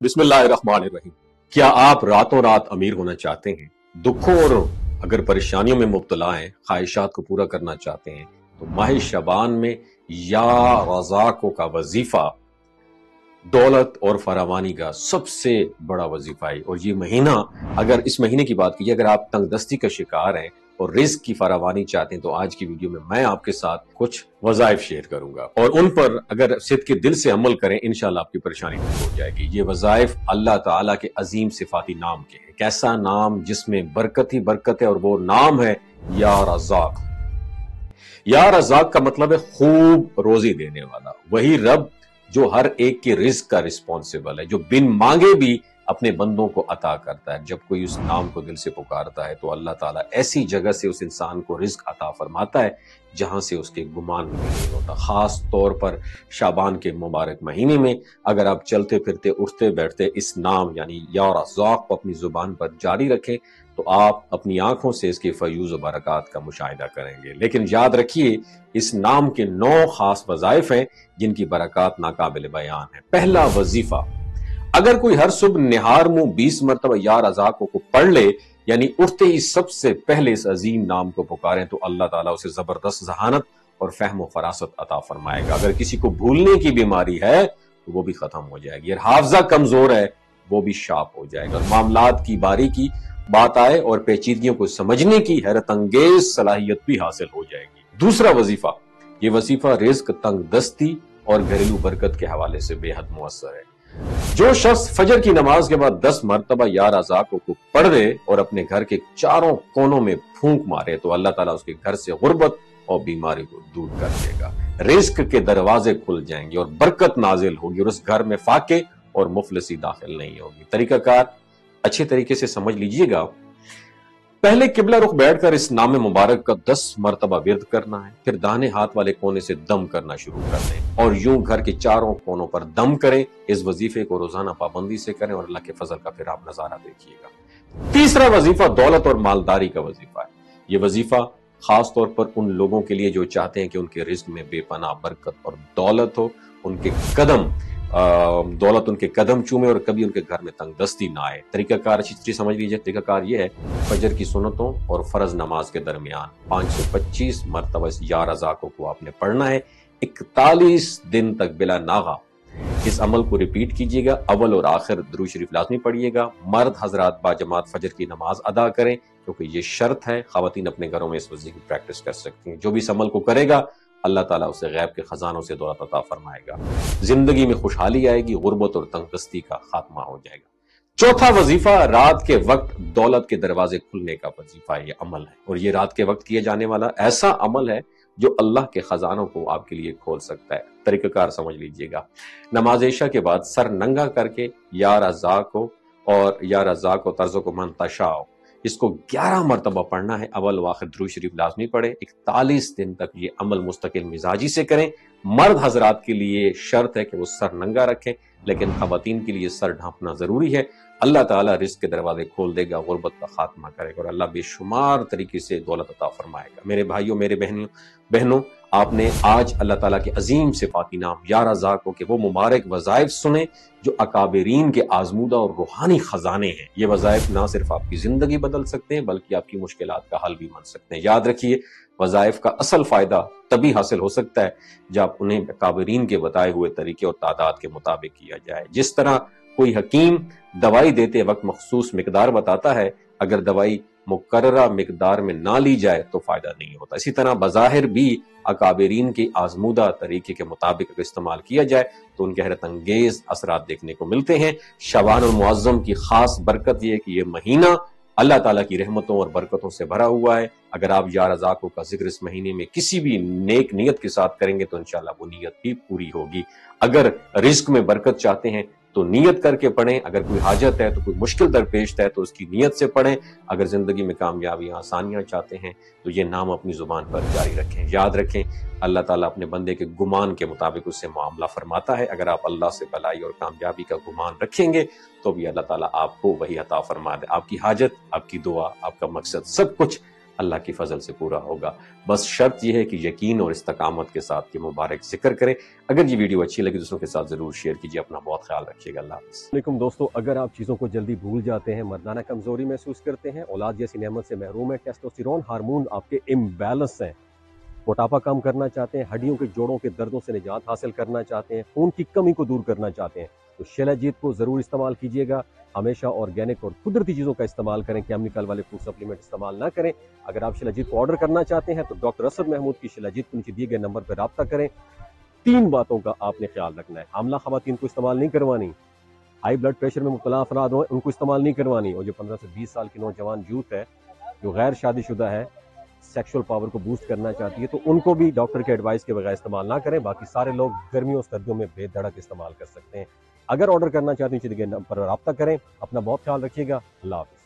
बिस्मिल्लाहिर्रहमानिर्रहीम। क्या आप रातों रात अमीर होना चाहते हैं? दुखों और अगर परेशानियों में मुब्तला हैं, ख्वाहिशात को पूरा करना चाहते हैं, तो माह शबान में या रज़ाक़ों का वजीफा दौलत और फरावानी का सबसे बड़ा वजीफा है। और ये महीना, अगर इस महीने की बात कीजिए, अगर आप तंगदस्ती का शिकार हैं और रिस्क की फरावानी चाहते हैं, तो आज की वीडियो में मैं आपके साथ कुछ वज़ाइफ शेयर करूंगा और उन पर अगर सिद्क़ के दिल से अमल करें, इंशाल्लाह आपकी परेशानी दूर हो जाएगी। ये वज़ाइफ अल्लाह ताला के अजीम सिफाती नाम के हैं। कैसा नाम जिसमें बरकत ही बरकत है, और वो नाम है या रज़ाक़। या रज़ाक़ का मतलब है खूब रोजी देने वाला। वही रब जो हर एक के रिस्क का रिस्पॉन्सिबल है, जो बिन मांगे भी अपने बंदों को अता करता है। जब कोई उस नाम को दिल से पुकारता है तो अल्लाह ताला ऐसी जगह से उस इंसान को रिस्क अता फरमाता है जहां से उसके गुमान भी नहीं होता। खास तौर पर शाबान के मुबारक महीने में अगर आप चलते फिरते उठते बैठते इस नाम यानी या रज़ाक़ को अपनी जुबान पर जारी रखें, तो आप अपनी आंखों से इसके फयूज़ व बरक़ात का मुशाहिदा करेंगे। लेकिन याद रखिए, इस नाम के 9 खास वज़ाइफ हैं जिनकी बरक़ात नाकाबिल बयान है। पहला वजीफा, अगर कोई हर सुबह निहार मुंह 20 मरतबा या रज़ाक़ को पढ़ ले, यानी उठते ही सबसे पहले इस अजीम नाम को पुकारें, तो अल्लाह ताला उसे जबरदस्त ज़हानत और फहम व फरासत अता फरमाएगा। अगर किसी को भूलने की बीमारी है तो वो भी खत्म हो जाएगी, और हाफजा कमजोर है वो भी शार्प हो जाएगा। मामलात की बारीकी बात आए और पेचीदगियों को समझने की हैरत अंगेज सलाहियत भी हासिल हो जाएगी। दूसरा वजीफा, ये वजीफा रिज्क, तंगदस्ती और घरेलू बरकत के हवाले से बेहद मुअस्सर है। जो शख्स फजर की नमाज के बाद 10 मरतबा या रज़ाक़ को पढ़ दे और अपने घर के चारों कोनों में फूंक मारे, तो अल्लाह ताला उसके घर से गुर्बत और बीमारी को दूर कर देगा। रिज्क के दरवाजे खुल जाएंगे और बरकत नाजिल होगी, और उस घर में फाके और मुफलिसी दाखिल नहीं होगी। तरीकाकार अच्छे तरीके से समझ लीजिएगा। पहले किबला रुख बैठकर इस नाम मुबारक का 10 मरतबा विर्द करना है, फिर दाहिने हाथ वाले कोने से दम करना शुरू कर दें और यूं घर के चारों कोनों पर दम करें। इस वजीफे को रोजाना पाबंदी से करें और अल्लाह के फजल का फिर आप नजारा देखिएगा। तीसरा वजीफा दौलत और मालदारी का वजीफा है। यह वजीफा खास तौर पर उन लोगों के लिए जो चाहते हैं कि उनके रिज्क में बेपनाह बरकत और दौलत हो, उनके कदम दौलत उनके कदम चूमे और कभी उनके घर में तंगदस्ती ना आए। तरीकाकार अच्छी तरह समझ लीजिए। तरीकाकार यह है, फजर की सुन्नतों और फर्ज नमाज के दरमियान 525 मरतबा या रज़ाक़ों को आपने पढ़ना है 41 दिन तक बिला नागा। इस अमल को रिपीट कीजिएगा। अव्वल और आखिर दुरूद शरीफ लाज़मी पढ़िएगा। मर्द हजरात बाजमात फजर की नमाज अदा करें, क्योंकि ये शर्त है। खवातीन अपने घरों में इस वजीफे की प्रैक्टिस कर सकती हैं। जो भी इस अमल को करेगा, अल्लाह ताला उसे गैब के खजानों से दौलत अता फरमाएगा। जिंदगी में खुशहाली आएगी, गुर्बत और तंगदस्ती का खात्मा हो जाएगा। चौथा वजीफा, रात के वक्त दौलत के दरवाजे खुलने का वजीफा ये अमल है, और ये रात के वक्त किए जाने वाला ऐसा अमल है जो अल्लाह के खजानों को आपके लिए खोल सकता है। तरीकाकार समझ लीजिएगा। नमाज इशा के बाद सर नंगा करके या रज़ाक़ को तर्ज़ को मंतशाओ, इसको 11 मरतबा पढ़ना है। अव्वल व आखिर दुरूद शरीफ लाजमी पढ़े। 41 दिन तक ये अमल मुस्तकिल मिजाजी से करें। मर्द हजरात के लिए शर्त है कि वो सर नंगा रखें, लेकिन खवातीन के लिए सर ढांपना जरूरी है। अल्लाह ताला रिज़्क़ के दरवाजे खोल देगा, गुर्बत का खात्मा करेगा, और अल्लाह बेशुमार तरीके से दौलत अता फरमाएगा। मेरे भाइयों, मेरे बहनों, आपने आज अल्लाह ताला के अजीम सिफाती नाम या रज़ाक़ों के वो मुबारक वज़ाइफ सुने जो अकाबरीन के आजमूदा और रूहानी खजाने हैं। ये वज़ाइफ ना सिर्फ आपकी जिंदगी बदल सकते हैं, बल्कि आपकी मुश्किलात का हल भी बन सकते हैं। याद रखिए, वज़ाइफ का असल फायदा तभी हासिल हो सकता है जब उन्हें अकाबरीन के बताए हुए तरीके और तादाद के मुताबिक किया जाए। जिस तरह कोई हकीम दवाई देते वक्त मखसूस मिकदार बताता है, अगर दवाई मुकर्ररा मिकदार में ना ली जाए तो फायदा नहीं होता। इसी तरह बज़ाहिर भी अकाबरीन के आजमूदा तरीके के मुताबिक अगर इस्तेमाल किया जाए तो उनके हैरत अंगेज असरात देखने को मिलते हैं। शबान और मुअज़्ज़म की खास बरकत यह है कि यह महीना अल्लाह ताला की रहमतों और बरकतों से भरा हुआ है। अगर आप या रज़ाक़ों का जिक्र इस महीने में किसी भी नेक नियत के साथ करेंगे तो इंशाअल्लाह वो नियत भी पूरी होगी। अगर रिज़्क़ में बरकत चाहते हैं तो नियत करके पढ़ें। अगर कोई हाजत है, तो कोई मुश्किल दरपेश है, तो उसकी नियत से पढ़ें। अगर जिंदगी में कामयाबी आसानियां चाहते हैं तो ये नाम अपनी जुबान पर जारी रखें। याद रखें, अल्लाह ताला अपने बंदे के गुमान के मुताबिक उससे मामला फरमाता है। अगर आप अल्लाह से भलाई और कामयाबी का गुमान रखेंगे तो भी अल्लाह ताला आपको वही अता फरमा दे। आपकी हाजत, आपकी दुआ, आपका मकसद, सब कुछ अल्लाह की फजल से पूरा होगा। बस शर्त यह है कि यकीन और इस्तकामत के साथ ये मुबारक जिक्र करें। अगर ये वीडियो अच्छी लगी दूसरों के साथ ज़रूर शेयर कीजिए। अपना बहुत ख्याल रखिएगा। अल्लाह हाफ़िज़। दोस्तों, अगर आप चीज़ों को जल्दी भूल जाते हैं, मर्दाना कमज़ोरी महसूस करते हैं, औलाद जैसी नेमत से महरूम है, टेस्टोस्टेरोन हार्मोन आपके इम्बैलेंस हैं, मोटापा कम करना चाहते हैं, हड्डियों के जोड़ों के दर्दों से निजात हासिल करना चाहते हैं, खून की कमी को दूर करना चाहते हैं, तो शिलाजीत को ज़रूर इस्तेमाल कीजिएगा। हमेशा ऑर्गेनिक और कुदरती चीज़ों का इस्तेमाल करें, केमिकल वाले फूड सप्लीमेंट इस्तेमाल ना करें। अगर आप शिलाजीत को ऑर्डर करना चाहते हैं तो डॉक्टर असद महमूद की शिलाजीत के नीचे दिए गए नंबर पर राब्ता करें। 3 बातों का आपने ख्याल रखना है। हामला ख़वातीन को इस्तेमाल नहीं करवानी, हाई ब्लड प्रेशर में मुब्तला अफराद हो उनको इस्तेमाल नहीं करवानी, और जो 15 से 20 साल की नौजवान यूथ है जो गैर शादीशुदा है, सेक्सुअल पावर को बूस्ट करना चाहती है, तो उनको भी डॉक्टर के एडवाइस के बगैर इस्तेमाल ना करें। बाकी सारे लोग गर्मियों और सर्दियों में बेधड़क इस्तेमाल कर सकते हैं। अगर ऑर्डर करना चाहते हैं नीचे दिए गए नंबर पर राब्ता करें। अपना बहुत ख्याल रखिएगा। अल्लाह हाफ़िज़।